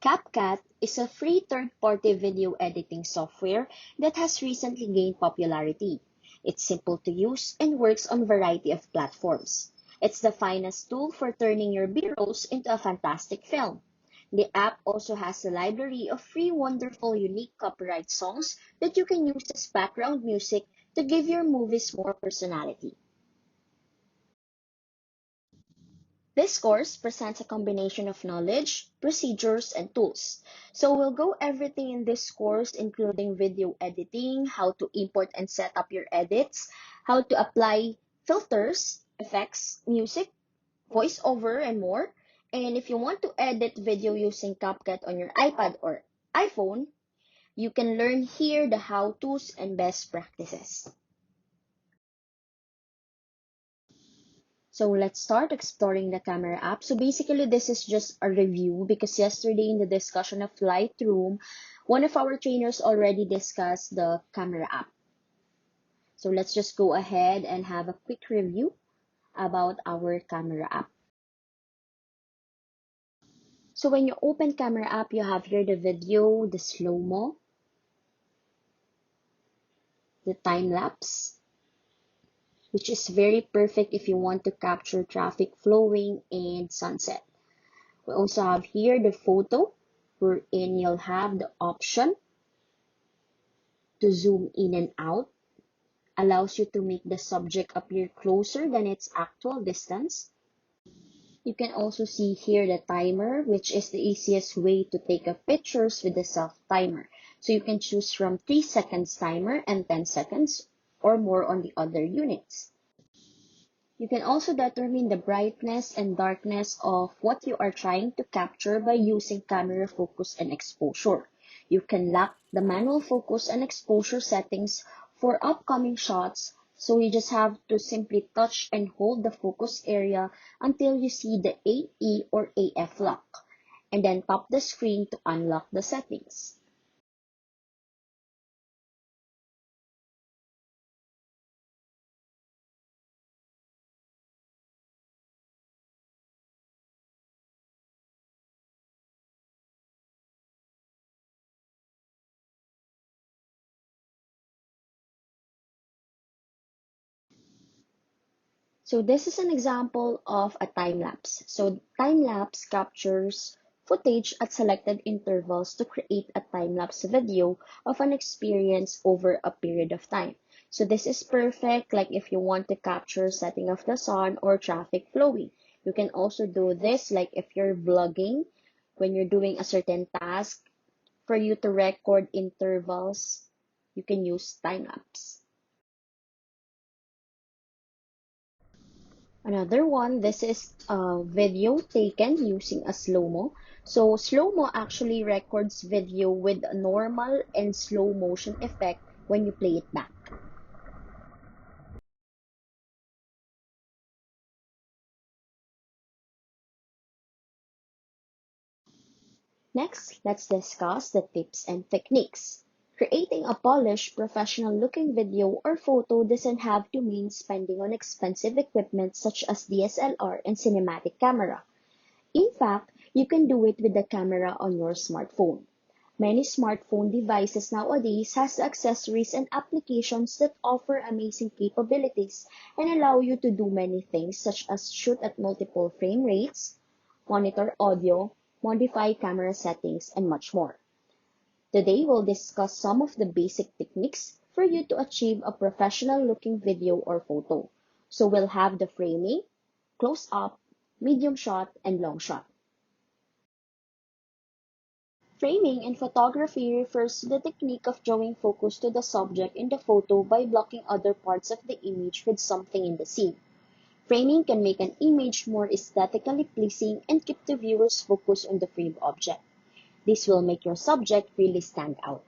CapCut is a free third-party video editing software that has recently gained popularity. It's simple to use and works on a variety of platforms. It's the finest tool for turning your B-rolls into a fantastic film. The app also has a library of free, wonderful, unique copyright songs that you can use as background music to give your movies more personality. This course presents a combination of knowledge, procedures, and tools. So we'll go everything in this course, including video editing, how to import and set up your edits, how to apply filters, effects, music, voiceover, and more. And if you want to edit video using CapCut on your iPad or iPhone, you can learn here the how-tos and best practices. So let's start exploring the camera app. So basically this is just a review because yesterday in the discussion of Lightroom, one of our trainers already discussed the camera app. So let's just go ahead and have a quick review about our camera app. So when you open camera app, you have here the video, the slow-mo, the time lapse, which is very perfect if you want to capture traffic flowing and sunset. We also have here the photo, wherein you'll have the option to zoom in and out, allows you to make the subject appear closer than its actual distance. You can also see here the timer, which is the easiest way to take a pictures with the self-timer. So you can choose from 3 seconds timer and 10 seconds or more on the other units. You can also determine the brightness and darkness of what you are trying to capture by using camera focus and exposure. You can lock the manual focus and exposure settings for upcoming shots, so you just have to simply touch and hold the focus area until you see the AE or AF lock, and then tap the screen to unlock the settings. So this is an example of a time lapse. So time lapse captures footage at selected intervals to create a time lapse video of an experience over a period of time. So this is perfect like if you want to capture setting of the sun or traffic flowing. You can also do this like if you're vlogging when you're doing a certain task. For you to record intervals, you can use time lapse. Another one, this is a video taken using a slow-mo. So slow-mo actually records video with a normal and slow motion effect when you play it back. Next, let's discuss the tips and techniques. Creating a polished, professional-looking video or photo doesn't have to mean spending on expensive equipment such as DSLR and cinematic camera. In fact, you can do it with the camera on your smartphone. Many smartphone devices nowadays has accessories and applications that offer amazing capabilities and allow you to do many things such as shoot at multiple frame rates, monitor audio, modify camera settings, and much more. Today, we'll discuss some of the basic techniques for you to achieve a professional-looking video or photo. So we'll have the framing, close-up, medium shot, and long shot. Framing in photography refers to the technique of drawing focus to the subject in the photo by blocking other parts of the image with something in the scene. Framing can make an image more aesthetically pleasing and keep the viewer's focus on the framed object. This will make your subject really stand out.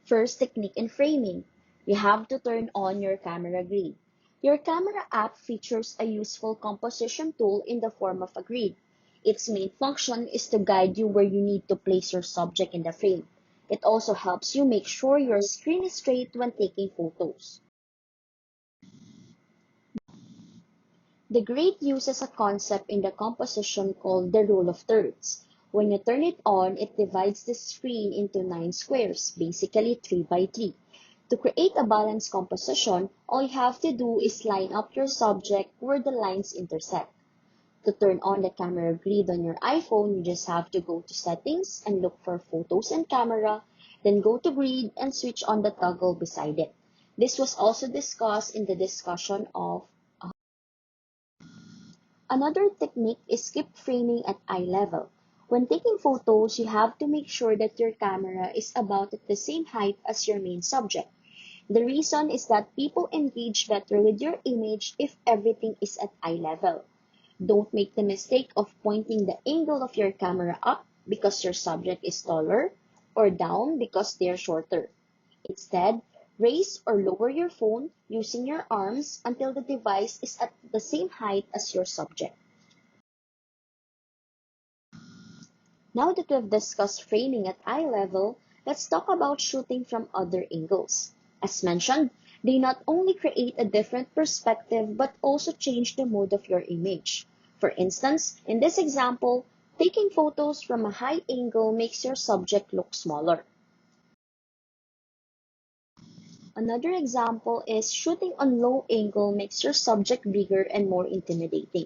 First technique in framing, you have to turn on your camera grid. Your camera app features a useful composition tool in the form of a grid. Its main function is to guide you where you need to place your subject in the frame. It also helps you make sure your screen is straight when taking photos. The grid uses a concept in the composition called the rule of thirds. When you turn it on, it divides the screen into 9 squares, basically 3 by 3. To create a balanced composition, all you have to do is line up your subject where the lines intersect. To turn on the camera grid on your iPhone, you just have to go to Settings and look for Photos and Camera, then go to Grid and switch on the toggle beside it. This was also discussed in the discussion of Another technique is skip framing at eye level. When taking photos, you have to make sure that your camera is about at the same height as your main subject. The reason is that people engage better with your image if everything is at eye level. Don't make the mistake of pointing the angle of your camera up because your subject is taller or down because they're shorter. Instead, raise or lower your phone using your arms until the device is at the same height as your subject. Now that we've discussed framing at eye level, let's talk about shooting from other angles. As mentioned, they not only create a different perspective but also change the mood of your image. For instance, in this example, taking photos from a high angle makes your subject look smaller. Another example is shooting on low angle makes your subject bigger and more intimidating.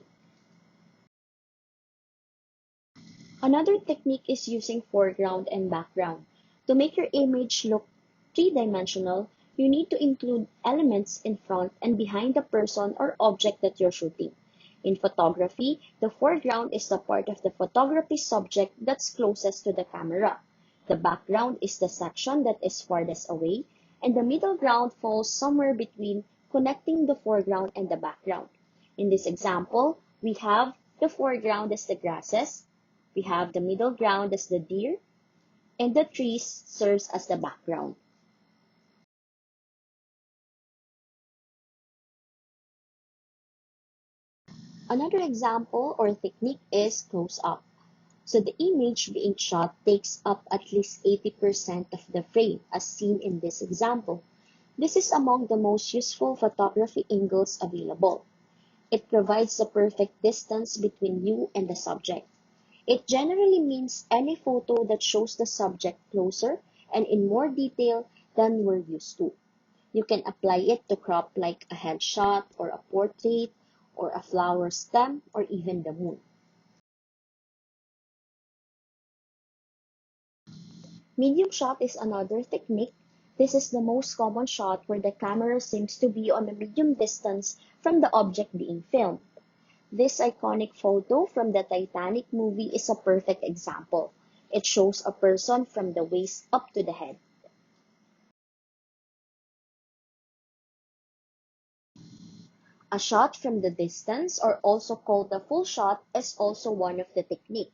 Another technique is using foreground and background. To make your image look three-dimensional, you need to include elements in front and behind the person or object that you're shooting. In photography, the foreground is the part of the photography subject that's closest to the camera. The background is the section that is farthest away, and the middle ground falls somewhere between, connecting the foreground and the background. In this example, we have the foreground as the grasses, we have the middle ground as the deer, and the trees serves as the background. Another example or technique is close-up. So the image being shot takes up at least 80% of the frame as seen in this example. This is among the most useful photography angles available. It provides the perfect distance between you and the subject. It generally means any photo that shows the subject closer and in more detail than we're used to. You can apply it to crop like a headshot or a portrait or a flower stem or even the moon. Medium shot is another technique. This is the most common shot where the camera seems to be on a medium distance from the object being filmed. This iconic photo from the Titanic movie is a perfect example. It shows a person from the waist up to the head. A shot from the distance, or also called the full shot, is also one of the techniques.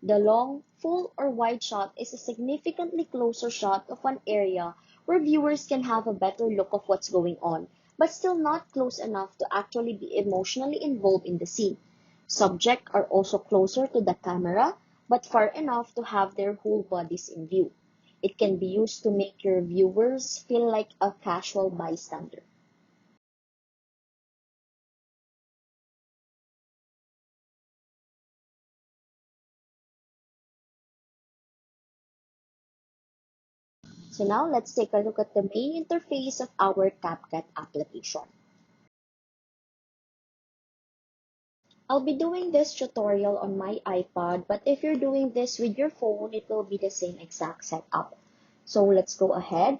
The long, full, or wide shot is a significantly closer shot of an area where viewers can have a better look of what's going on, but still not close enough to actually be emotionally involved in the scene. Subjects are also closer to the camera, but far enough to have their whole bodies in view. It can be used to make your viewers feel like a casual bystander. So now let's take a look at the main interface of our CapCut application. I'll be doing this tutorial on my iPad, but if you're doing this with your phone, it will be the same exact setup. So let's go ahead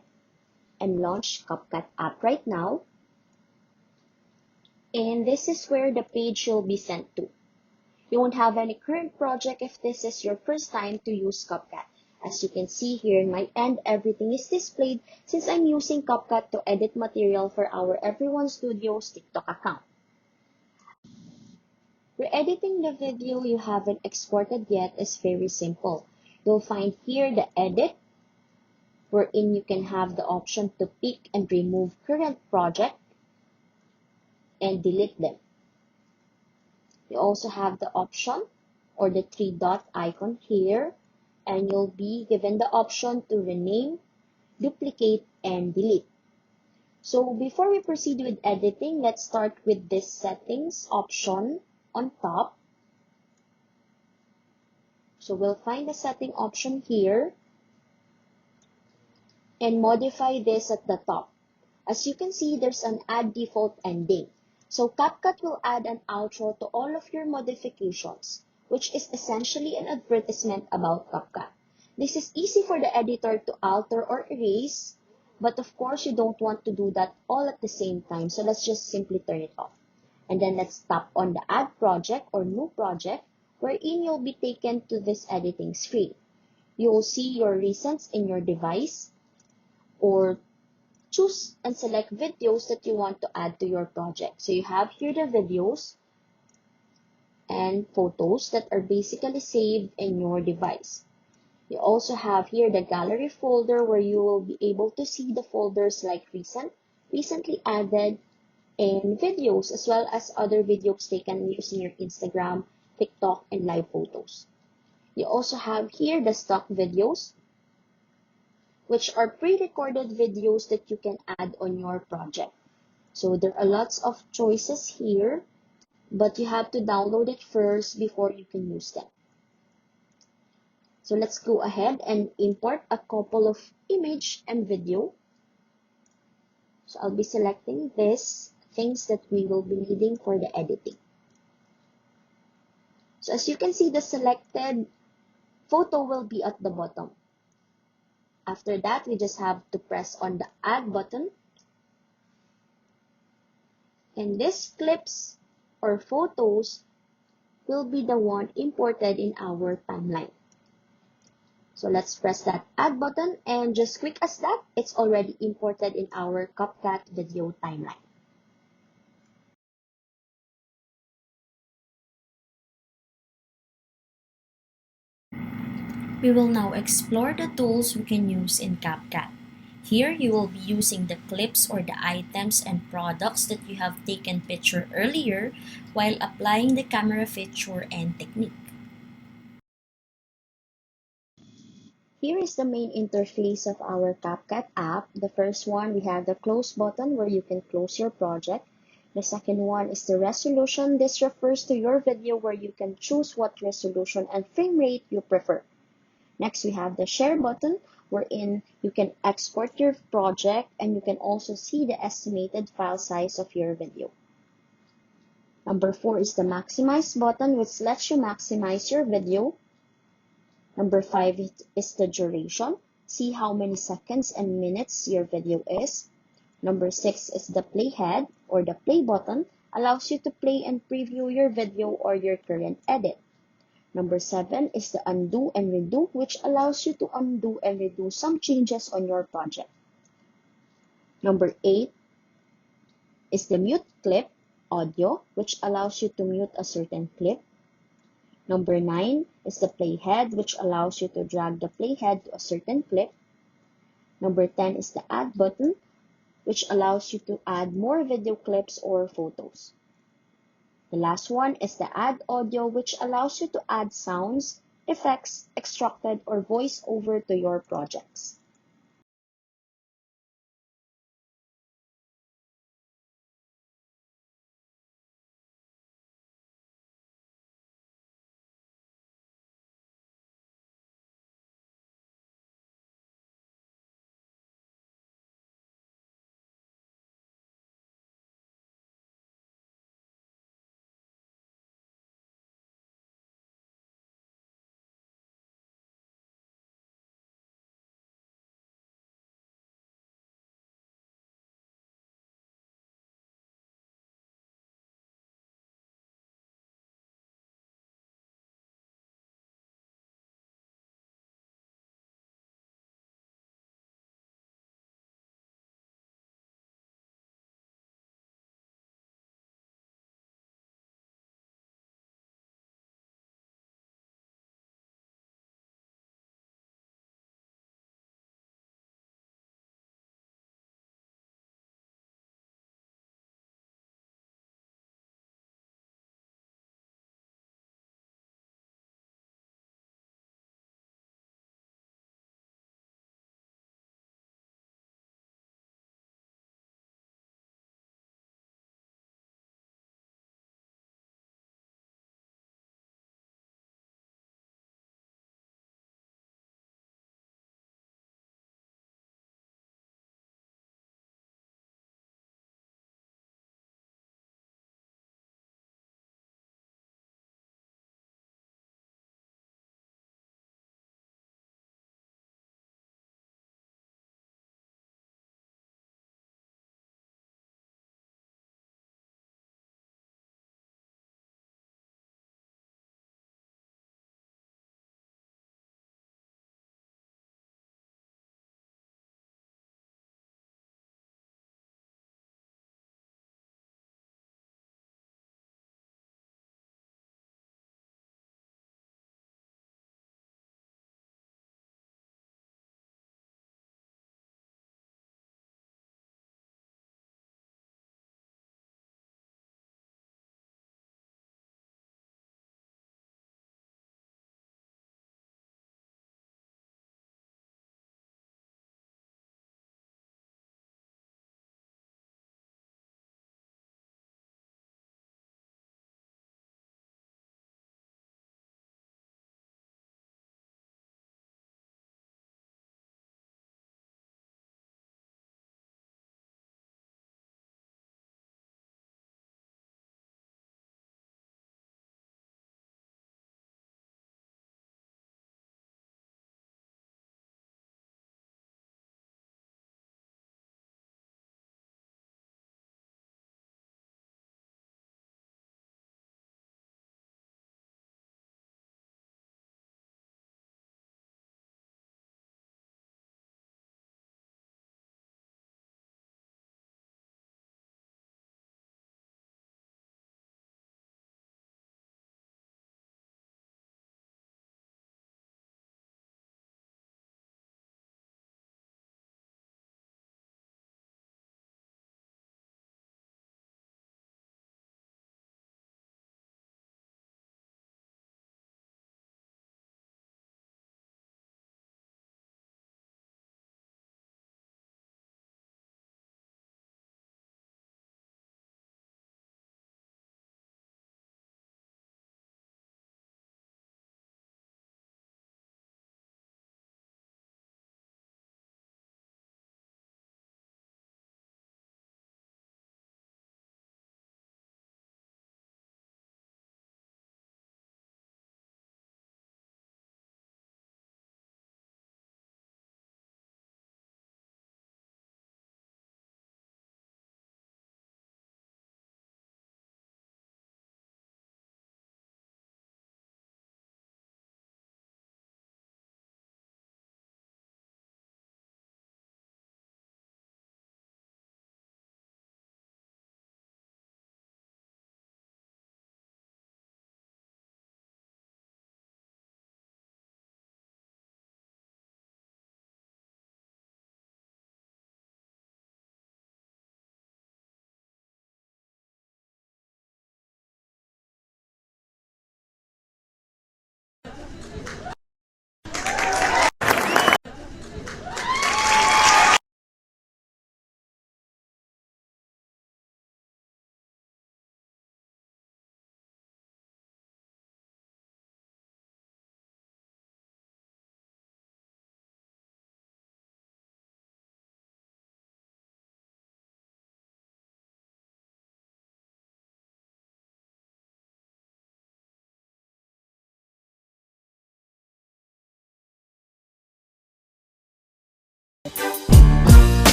and launch CapCut app right now. And this is where the page will be sent to. You won't have any current project if this is your first time to use CapCut. As you can see here in my end, everything is displayed since I'm using CapCut to edit material for our Everyone Studios TikTok account. Re-editing the video you haven't exported yet is very simple. You'll find here the edit, wherein you can have the option to pick and remove current project and delete them. You also have the option or the three dot icon here, and you'll be given the option to rename, duplicate, and delete. So before we proceed with editing, let's start with this settings option on top. So we'll find the setting option here and modify this at the top. As you can see, there's an add default ending. So CapCut will add an outro to all of your modifications, which is essentially an advertisement about CapCut. This is easy for the editor to alter or erase, but of course you don't want to do that all at the same time. So let's just simply turn it off. And then let's tap on the add project or new project, wherein you'll be taken to this editing screen. You will see your recents in your device, or choose and select videos that you want to add to your project. So you have here the videos and photos that are basically saved in your device. You also have here the gallery folder where you will be able to see the folders like recently added, and videos, as well as other videos taken using your Instagram, TikTok, and live photos. You also have here the stock videos, which are pre-recorded videos that you can add on your project. So there are lots of choices here, but you have to download it first before you can use them. So let's go ahead and import a couple of image and video. So I'll be selecting these things that we will be needing for the editing. So as you can see, the selected photo will be at the bottom. After that, we just have to press on the add button. And these clips or photos will be the one imported in our timeline. So let's press that add button, and just quick as that, it's already imported in our CapCut video timeline. We will now explore the tools we can use in CapCut. Here, you will be using the clips or the items and products that you have taken picture earlier while applying the camera feature and technique. Here is the main interface of our CapCut app. The first one, we have the close button where you can close your project. The second one is the resolution. This refers to your video where you can choose what resolution and frame rate you prefer. Next, we have the share button wherein you can export your project and you can also see the estimated file size of your video. Number 4 is the maximize button, which lets you maximize your video. Number 5 is the duration. See how many seconds and minutes your video is. Number 6 is the playhead or the play button, allows you to play and preview your video or your current edit. Number 7 is the undo and redo, which allows you to undo and redo some changes on your project. Number 8 is the mute clip audio, which allows you to mute a certain clip. Number 9 is the playhead, which allows you to drag the playhead to a certain clip. Number 10 is the add button, which allows you to add more video clips or photos. The last one is the add audio, which allows you to add sounds, effects, extracted, or voice over to your projects.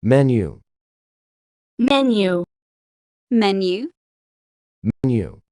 Menu. Menu. Menu. Menu.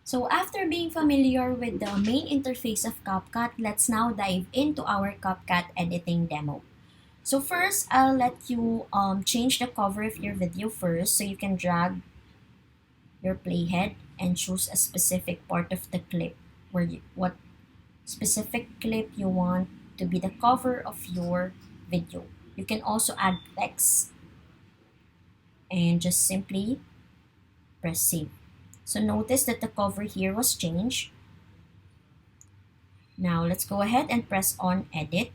So after being familiar with the main interface of CapCut, let's now dive into our CapCut editing demo. So first, I'll let you change the cover of your video first, so you can drag your playhead and choose a specific part of the clip what specific clip you want to be the cover of your video. You can also add text and just simply press save. So notice that the cover here was changed. Now let's go ahead and press on edit.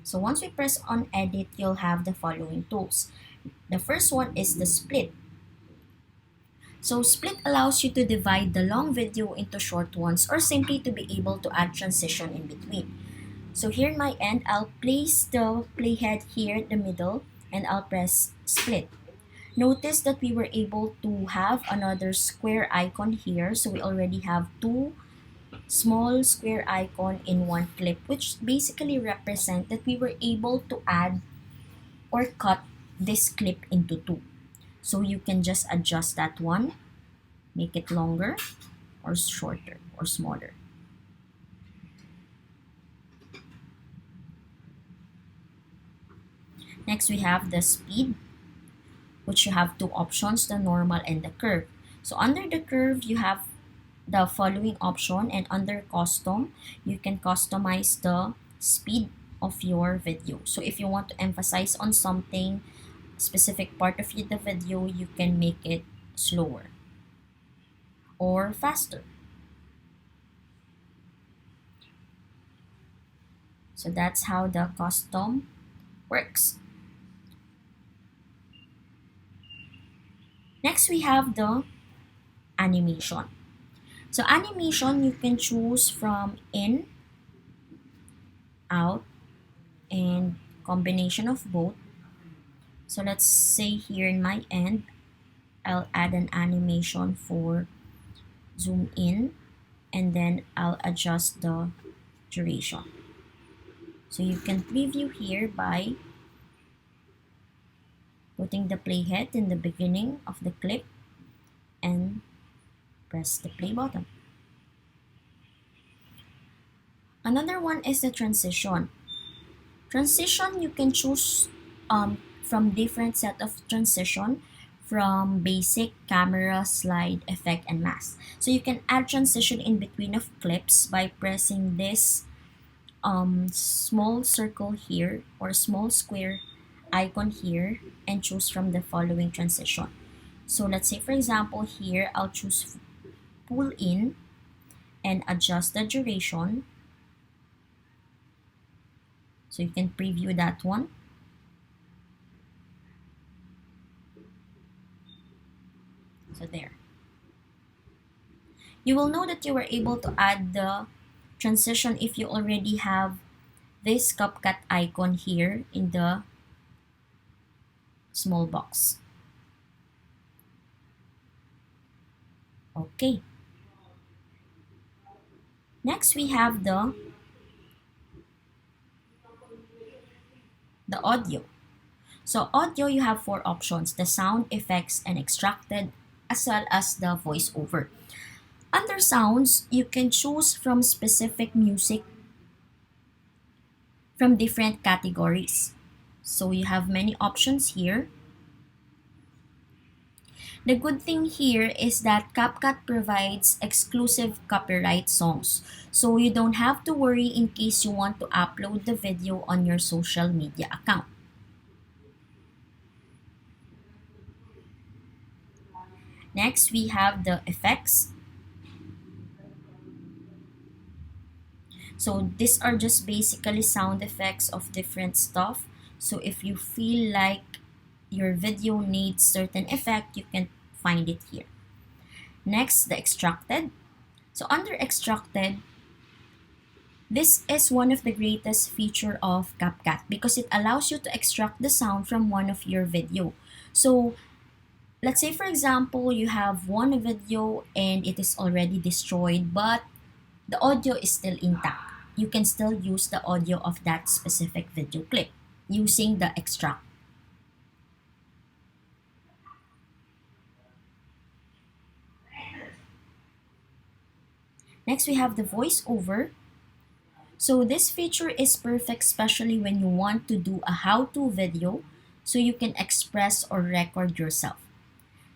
So once we press on edit, you'll have the following tools. The first one is the split. So split allows you to divide the long video into short ones or simply to be able to add transition in between. So here in my end, I'll place the playhead here in the middle and I'll press split. Notice that we were able to have another square icon here. So we already have two small square icon in one clip, which basically represent that we were able to add or cut this clip into two. So you can just adjust that one, make it longer or shorter or smaller. Next, we have the speed, which you have two options, the normal and the curve. So under the curve, you have the following option, and under custom, you can customize the speed of your video. So if you want to emphasize on something, specific part of the video, you can make it slower or faster. So that's how the custom works. Next, we have the animation. So animation, you can choose from in, out, and combination of both. So let's say here in my end, I'll add an animation for zoom in, and then I'll adjust the duration. So you can preview here by putting the playhead in the beginning of the clip and press the play button. Another one is the transition. Transition, you can choose from different set of transition, from basic, camera, slide, effect, and mask. So you can add transition in between of clips by pressing this small circle here or small square icon here and choose from the following transition. So let's say for example here, I'll choose pull in and adjust the duration. So you can preview that one. So there. You will know that you were able to add the transition if you already have this CapCut icon here in the small box. Okay. Next we have the audio. So audio, you have four options: the sound, effects, and extracted, as well as the voiceover. Under sounds, you can choose from specific music from different categories. So you have many options here. The good thing here is that CapCut provides exclusive copyright songs. So you don't have to worry in case you want to upload the video on your social media account. Next, we have the effects. So these are just basically sound effects of different stuff. So if you feel like your video needs certain effect, you can find it here. Next, the extracted. So under extracted, this is one of the greatest feature of CapCut because it allows you to extract the sound from one of your video. So let's say for example, you have one video and it is already destroyed, but the audio is still intact. You can still use the audio of that specific video clip using the extract. Next, we have the voiceover. So this feature is perfect, especially when you want to do a how-to video so you can express or record yourself.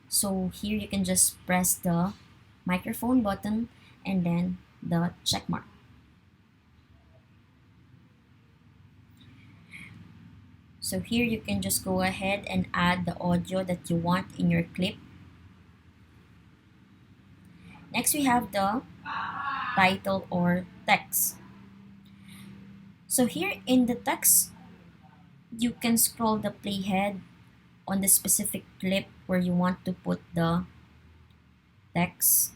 So here you can just press the microphone button and then the check mark. So here you can just go ahead and add the audio that you want in your clip. Next, we have the title or text. So here in the text, you can scroll the playhead on the specific clip where you want to put the text.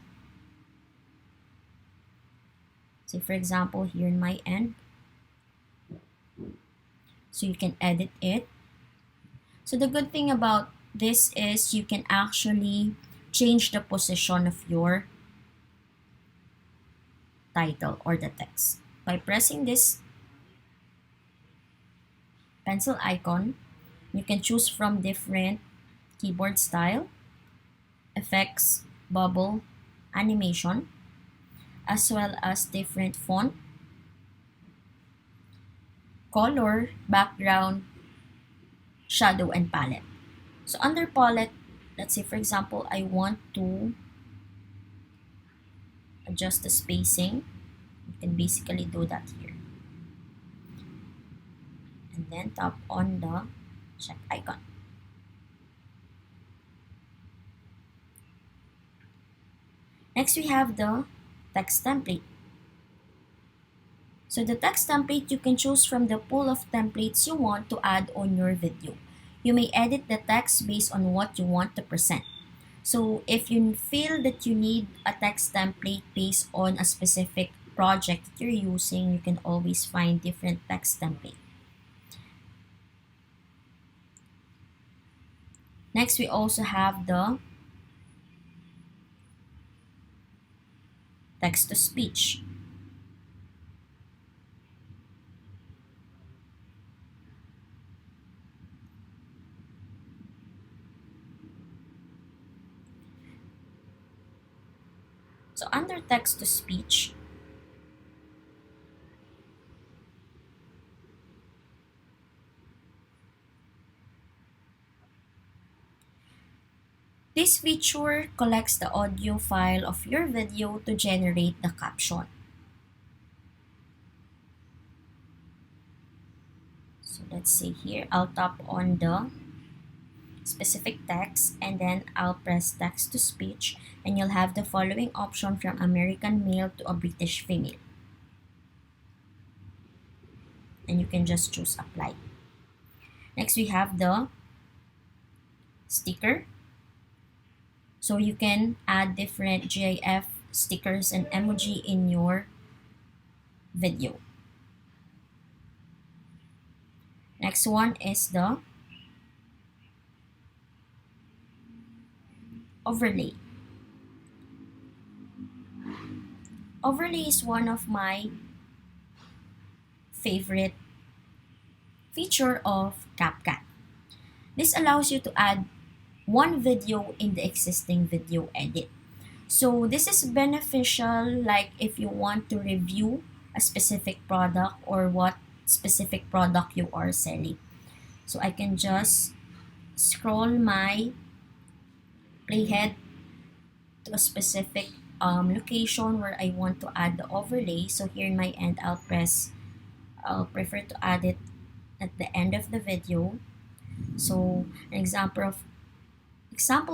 Say for example, here in my end. So you can edit it. So the good thing about this is you can actually change the position of your title or the text. By pressing this pencil icon, you can choose from different keyboard style, effects, bubble, animation, as well as different font, color, background, shadow, and palette. So under palette, let's say for example, I want to adjust the spacing. You can basically do that here. And then tap on the check icon. Next, we have the text template. So the text template, you can choose from the pool of templates you want to add on your video. You may edit the text based on what you want to present. So if you feel that you need a text template based on a specific project that you're using, you can always find different text template. Next, we also have the text-to-speech. So under text-to-speech, this feature collects the audio file of your video to generate the caption. So let's say here, I'll tap on the specific text and then I'll press text to speech and you'll have the following option from American male to a British female. And you can just choose apply. Next, we have the sticker. So you can add different GIF stickers and emoji in your video. Next one is the overlay. Overlay is one of my favorite feature of CapCut. This allows you to add one video in the existing video edit. So this is beneficial like if you want to review a specific product or what specific product you are selling. So I can just scroll my playhead to a specific location where I want to add the overlay. So here in my end, I'll prefer to add it at the end of the video. So an example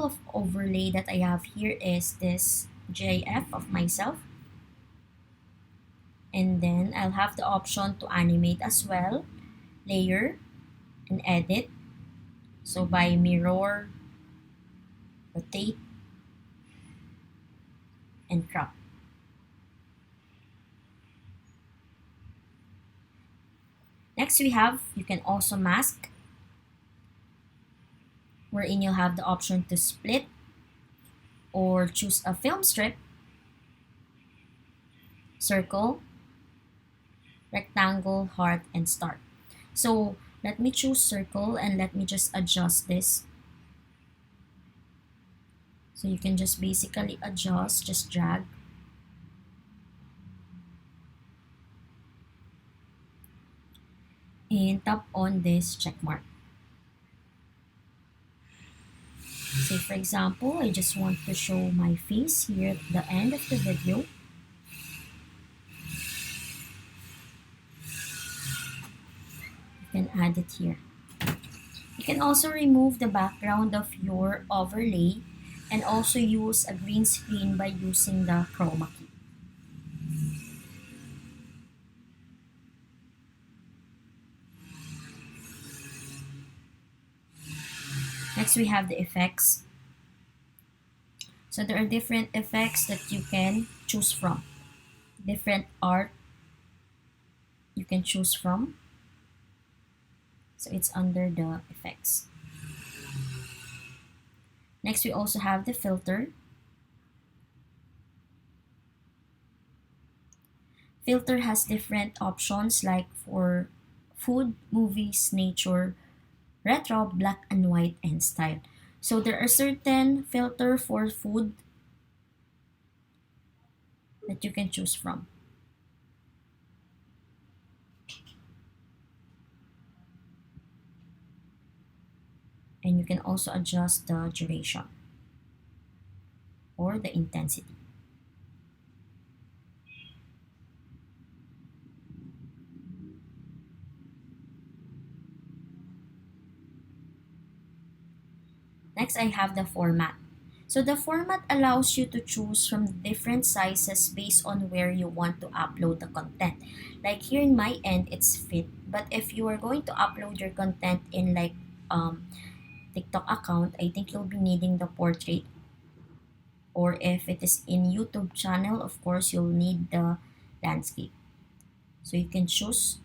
of overlay that I have here is this GIF of myself. And then I'll have the option to animate as well, layer, and edit. So by mirror, rotate, and crop. Next you can also mask, wherein you'll have the option to split or choose a film strip, circle, rectangle, heart, and star. So let me choose circle and let me just adjust this. So you can just basically adjust, just drag. and tap on this check mark. Say for example, I just want to show my face here at the end of the video. You can add it here. You can also remove the background of your overlay and also use a green screen by using the chroma key. Next, we have the effects. So there are different effects that you can choose from. Different art you can choose from. So it's under the effects. Next, we also have the filter. Filter has different options like for food, movies, nature, retro, black and white, and style. So there are certain filter for food that you can choose from. And you can also adjust the duration or the intensity. Next, I have the format. So the format allows you to choose from different sizes based on where you want to upload the content. Like here in my end, it's fit. But if you are going to upload your content in like TikTok account, I think you'll be needing the portrait. Or if it is in YouTube channel, of course, you'll need the landscape. So you can choose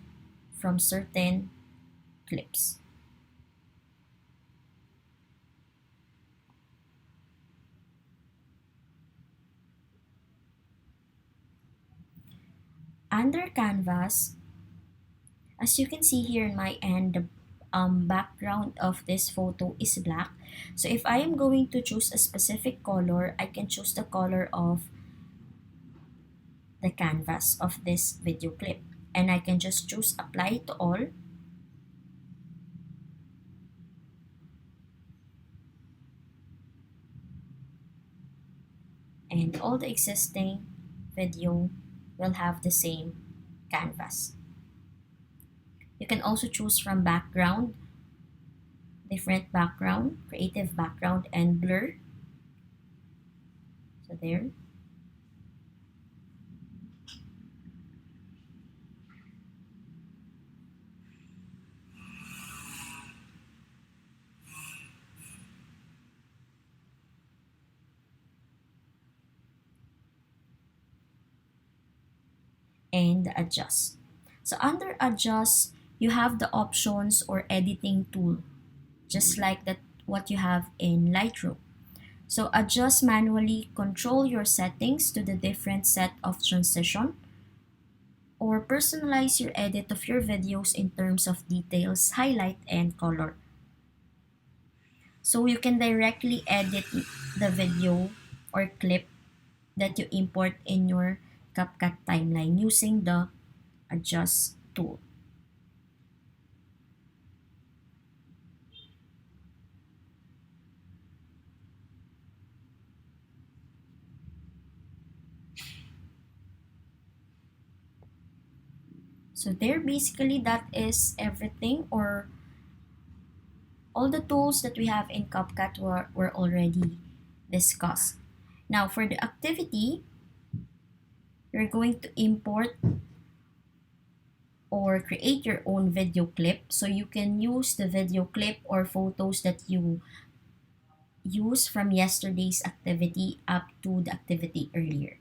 from certain clips. Under canvas, as you can see here in my end, the background of this photo is black. So if I am going to choose a specific color, I can choose the color of the canvas of this video clip. And I can just choose apply to all. And all the existing video will have the same canvas. You can also choose from background, different background, creative background, and blur. So there. And adjust. So under adjust, you have the options or editing tool, just like that what you have in Lightroom. So adjust manually, control your settings to the different set of transition, or personalize your edit of your videos in terms of details, highlight, and color. So you can directly edit the video or clip that you import in your CapCut timeline using the adjust tool. So there, basically that is everything, or all the tools that we have in CapCut were already discussed. Now for the activity, you're going to import or create your own video clip. So you can use the video clip or photos that you use from yesterday's activity up to the activity earlier.